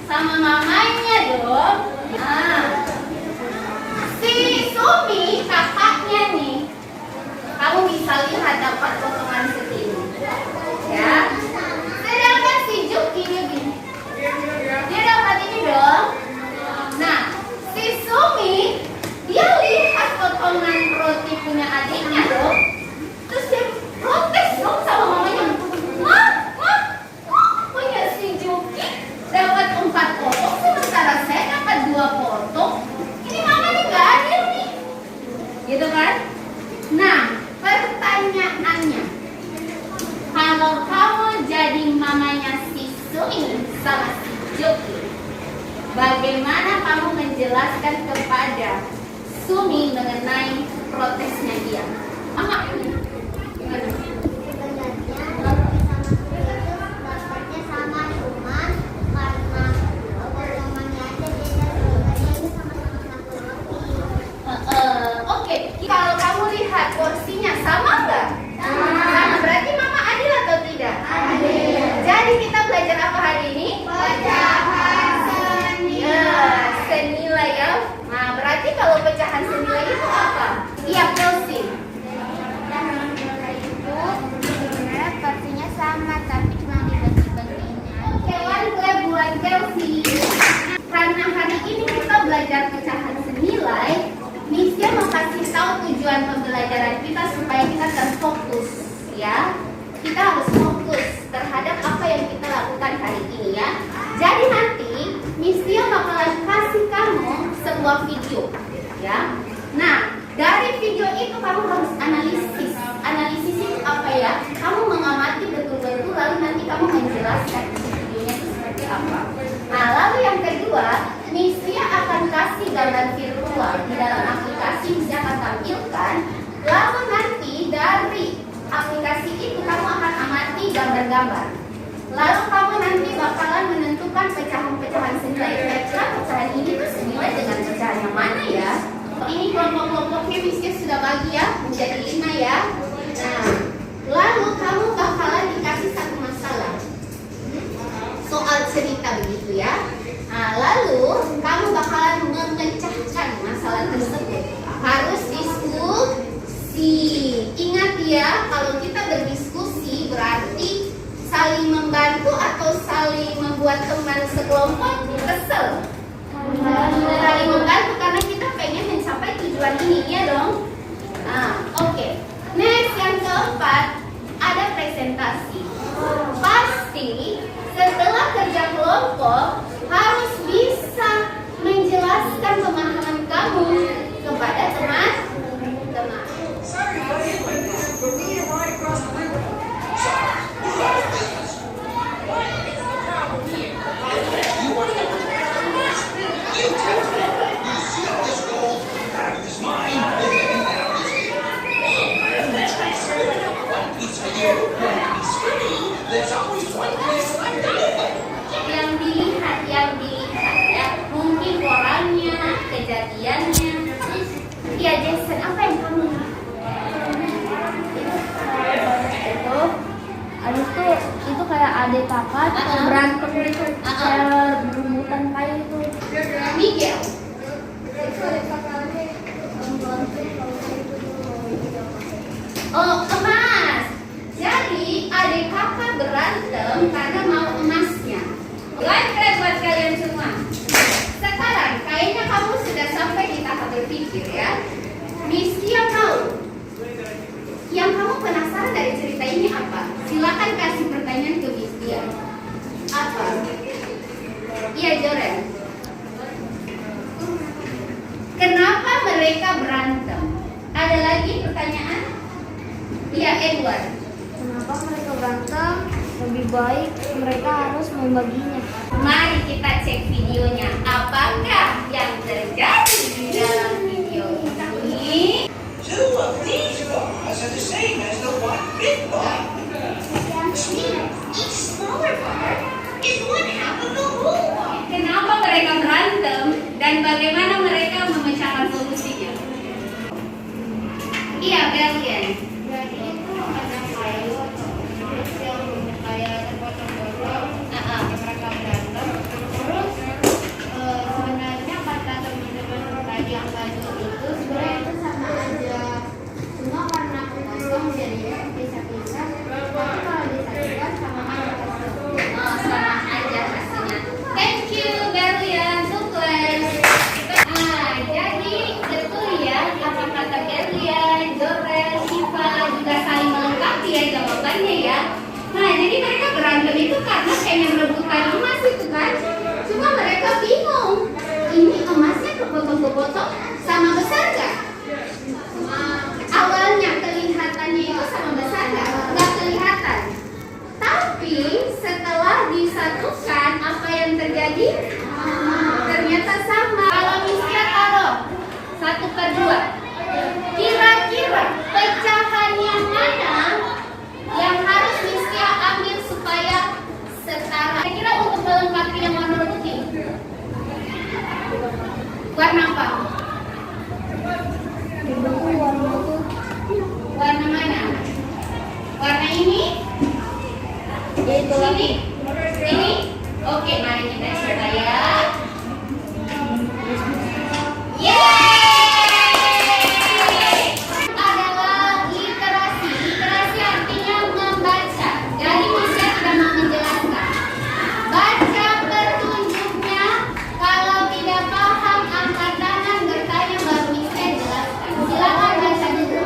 sama mamanya dong. Nah, si Sumi kakaknya nih, kamu bisa lihat dapat potongan segini, ya. Sedangkan si Juki gini, dia dapat ini dong. Nah, si Sumi dia lihat potongan roti punya adiknya dong, terus dia protes dong sama mamanya. Punya si Juki dapat 4 potong, sementara saya dapat 2 potong. Ini mama nih gak adil nih, gitu kan? Nah, pertanyaannya, kalau kamu jadi mamanya si Sumi sama si Juki, bagaimana kamu menjelaskan kepada Sumi mengenai protesnya dia? Mama, gimana? Kalau kamu lihat porsinya sama nggak? Sama. Berarti mama adil atau tidak? Adil. Jadi kita belajar apa hari ini? Pecahan senilai. Ya, senilai ya. Nah, berarti kalau pecahan senilai itu apa? Iya, Kelsey. Pecahan senilai itu sebenarnya porsinya sama tapi cuma dibagi-baginya. Oke, one clap buat Kelsey. Karena hari ini kita belajar pecahan senilai, Misnya mau kasih tahu tujuan pembelajaran kita supaya kita terfokus, ya. Kita harus fokus terhadap apa yang kita lakukan hari ini, ya. Jadi nanti Misnya bakalan kasih kamu sebuah video, ya. Nah, dari video itu kamu harus analisis. Analisis itu apa ya? Kamu mengamati betul-betul, lalu nanti kamu menjelaskan videonya itu seperti apa. Nah, lalu yang kedua, Misnya akan kasih gambar virtual di dalam aplikasi, Misnya akan tampilkan. Lalu nanti dari aplikasi itu kamu akan amati gambar-gambar. Lalu kamu nanti bakalan menentukan pecahan-pecahan senilai. Kira-kira pecahan ini tuh senilai dengan pecahan yang mana ya? Ini kelompok-kelompoknya Misnya sudah bagi ya, menjadi 5 ya. Nah, lalu kamu bakalan dikasih satu masalah, soal cerita begitu ya. Nah, lalu kamu bakalan memecahkan masalah tersebut. Harus diskusi. Ingat ya, kalau kita berdiskusi berarti saling membantu atau saling membuat teman sekelompok kesel. Saling membantu karena kita pengen mencapai tujuan ini, ya dong. Nah, oke. Next, yang keempat, ada presentasi. Pasti setelah kerja kelompok harus bisa menjelaskan pemahaman kamu kepada teman-teman. Yang dilihat ya, mungkin orangnya, kejadiannya. Ya Jason, apa yang kamu itu kayak adik kakak berantem gitu, kayak berebutan kayu itu. Miguel? Oh, emas. Jadi adik kakak berantem karena mau emasnya. Like buat kalian semua. Sekarang kayaknya kamu sudah sampai di tahap berpikir ya. Mistia tahu. Yang kamu penasaran dari cerita ini apa? Silakan kasih pertanyaan ke Mistia. Apa? Iya, Joren. Kenapa mereka berantem? Ada lagi pertanyaan? Iya, Edward. Kenapa mereka berantem? Lebih baik mereka harus membaginya. Mari kita cek videonya. Apakah yang terjadi di dalam video ini? Two of these bars are the same as the one big bar. Each smaller bar is 1/2 of the whole bar. Kenapa mereka berantem dan bagaimana mereka memecahkan solusinya? Iya, Berlian. Jadi itu ada kayu terus yang kayak terpotong-potong. Mereka berantem terus berantem itu karena pengen rebutan emas itu kan. Cuma mereka bingung, ini emasnya kepotong-kepotong sama besar gak? Awalnya kelihatannya itu sama besar gak? Gak kelihatan. Tapi setelah disatukan, apa yang terjadi? Ternyata sama. Kalau Mistia taruh 1/2, kira-kira pecahan yang mana yang harus Mistia ambil supaya setara? Kira-kira untuk melengkapi yang warna putih, warna apa? Warna mana? Warna ini? Itu lagi. Ini? Oke, mari kita coba ya. Yeay! Adalah literasi. Literasi artinya membaca. Jadi Mistia tidak mau menjelaskan. Baca petunjuknya. Kalau tidak paham, angkat tangan, bertanya, baru Mistia jelaskan. Silakan baca dulu.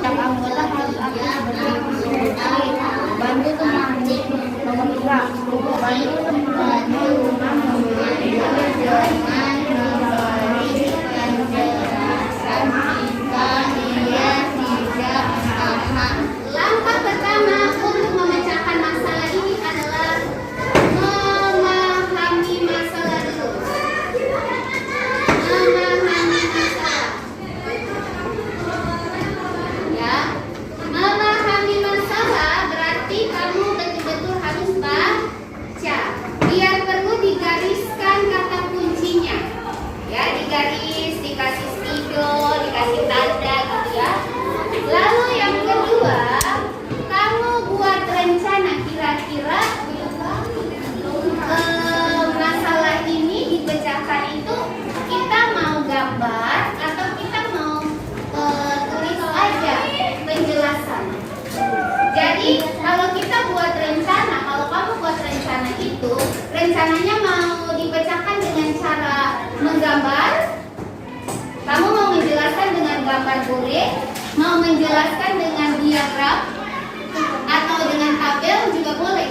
Yang anggota harus aktif bantu teman nomor 3, bantu teman rumah memberi jangan memberikan penjelasan jika dia tidak paham. Langkah pertama untuk memecahkan masalah ini adalah memahami masalah dulu. Memahami masalah. Ya, memahami masalah berarti kamu betul-betul harus baca. Biar perlu digariskan kata kuncinya. Ya, digaris, dikasih spidol, dikasih tanda gitu ya. Lalu yang kedua, kamu buat rencana kira-kira masalah ini dipecahkan itu kita mau gambar atau kita mau tulis aja penjelasan. Jadi kalau kita buat rencana, kalau kamu buat rencana itu, rencananya mau dipecahkan dengan cara menggambar. Kamu mau menjelaskan dengan gambar boleh, mau menjelaskan dengan diagram atau dengan tabel juga boleh.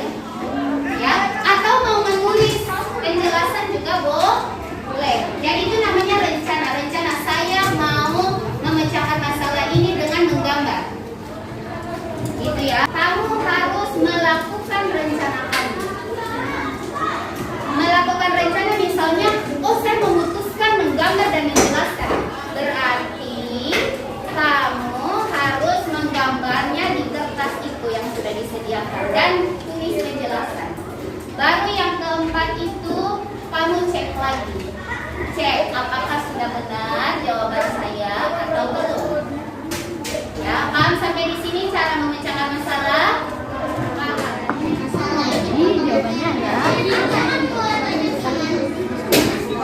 Ya, atau mau menulis penjelasan juga boleh. Jadi itu namanya rencana. Rencana saya mau memecahkan masalah ini dengan menggambar. Gitu ya. Kamu harus melakukan rencana kamu. Melakukan rencana misalnya, oh saya memutuskan menggambar dan menjelaskan. Berarti kamu harus menggambarnya di kertas itu yang sudah disediakan dan tulis penjelasan. Baru yang keempat itu kamu cek lagi. Cek apakah sudah benar jawaban saya atau belum. Ya, paham sampai di sini cara memecahkan masalah? Jadi jawabannya adalah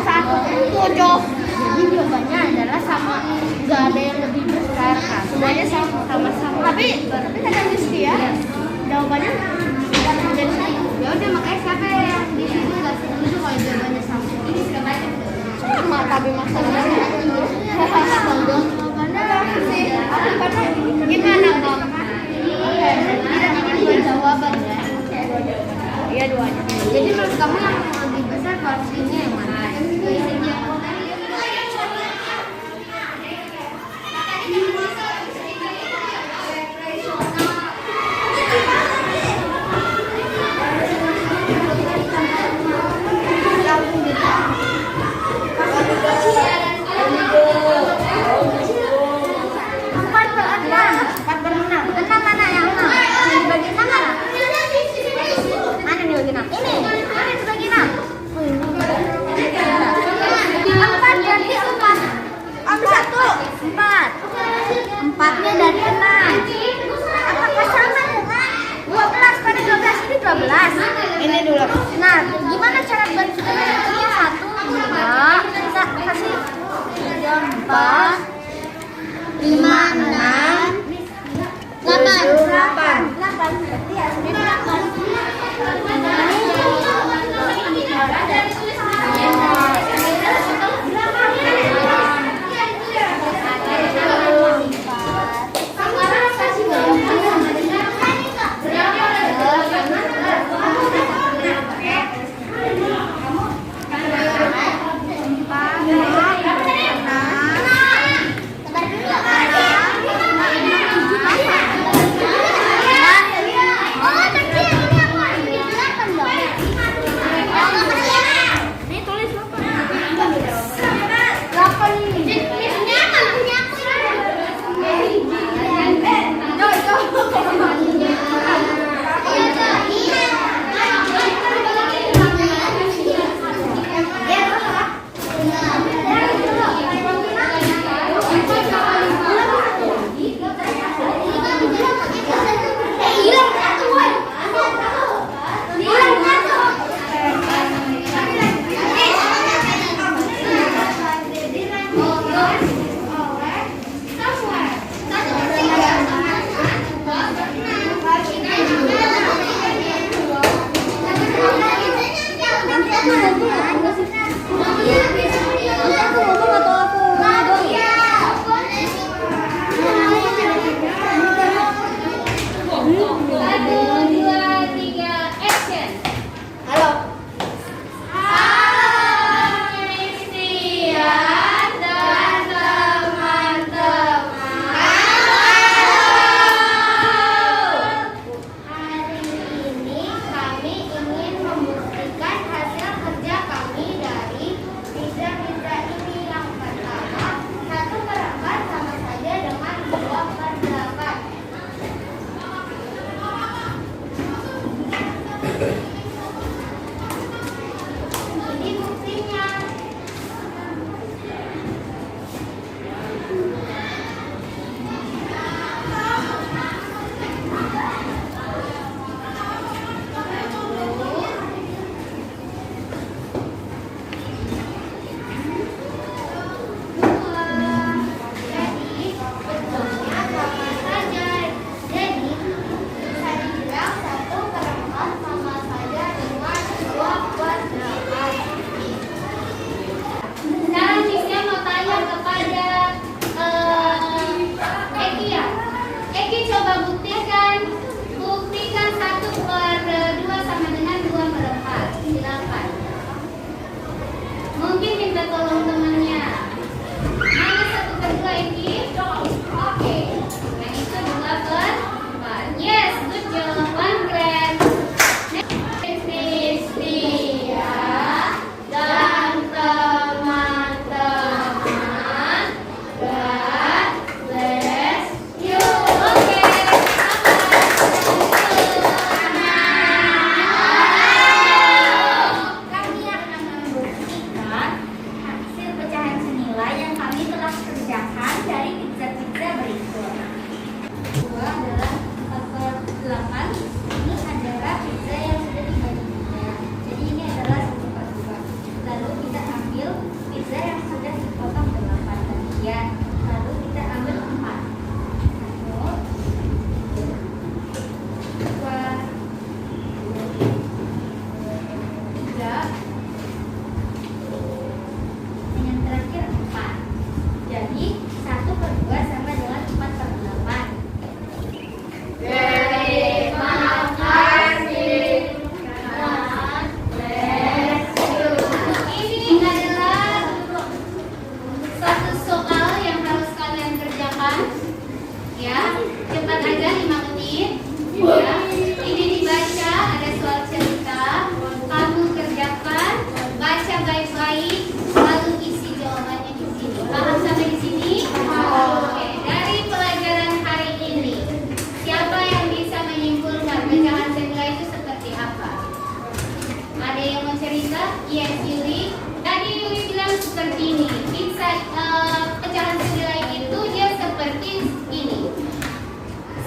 1/7. Jadi jawabannya adalah sama, nggak ada yang lebih besar kan? Semuanya sama-sama. Tapi kata Mistia, jawabannya nggak menjadi 1. Ya udah, makanya siapa yang di sini nggak setuju kalau jawabannya sama? Ini sudah baca belum? Sama, tapi masalahnya Gimana Bang? tidak ingin dua jawaban ya? Iya, duanya. Jadi menurut kamu yang lebih besar porsinya yang mana? Empatnya dari 6. Apakah sama dengan 12 pada 12 ini 12? Ini 12. Nah, gimana cara bentuknya? Bentuknya 1, 2, kita kasih 3, 4, 5, 6, 8. 8. Berarti hasilnya 8. minta tolong temannya. Mana 1/2 ini? Oke. Yang itu 2/4. Yes, good job. Congrats. Next is Tia dan teman-teman. God bless you. Oke. Kami akan membuktikan hasil pecahan senilai yang kami telah kerjakan dari pizza-pizza berikut. 2 adalah 4/8. Ini adalah pizza yang sudah dibagi-bagikan. Jadi ini adalah 1/2. Lalu kita ambil pizza yang sudah dipotong 8 bagian. Lalu kita ambil 4. 1, 2, 3, dan yang terakhir 4. Jadi 1/2 sama dengan 4/8. Terima kasih. God bless you. Ini adalah satu soal yang harus kalian kerjakan. Ya, cepat aja 5 menit. Ya, ini dibaca, ada soal cerita. Kamu kerjakan, baca baik-baik, lalu isi jawabannya di sini. Paham sampai di sini? Oke, dari pelajaran hari ini, siapa yang bisa menyimpulkan pecahan senilai itu seperti apa? Ada yang mau cerita? Yes, Yuli. Tadi Yuli bilang seperti ini. Pecahan senilai itu dia seperti ini.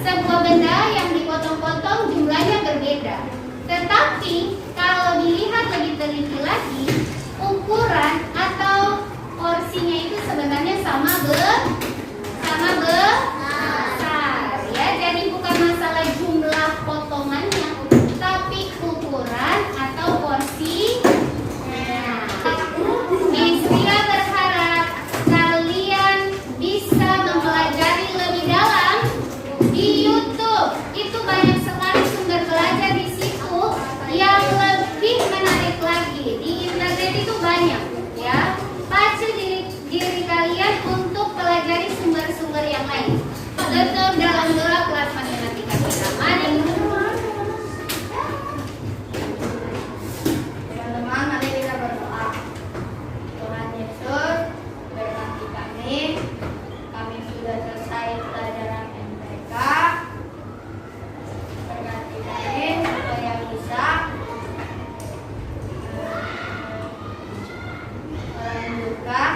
Sebuah benda yang dipotong-potong jumlahnya berbeda. Tetapi kalau dilihat lebih teliti lagi, ukuran atau porsinya itu sebenarnya sama besar. Ya, jadi bukan masalah jumlah potongannya, tapi ukuran atau porsi. Saya berharap kalian bisa mempelajari lebih dalam di YouTube. Itu banyak sekali sumber belajar di situ yang lebih menarik lagi. Di internet itu banyak, ya. Pacu diri kalian untuk pelajari sumber-sumber yang lain. Tetap dalam doa kelas matematika kita. Mari. Teman-teman, mari kita berdoa. Tuhan Yesus, berkati kami. Kami sudah selesai pelajaran MTK. Berkati kami supaya bisa melanjutkan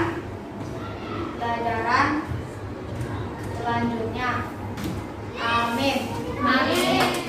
pelajaran selanjutnya. Amin. Amin.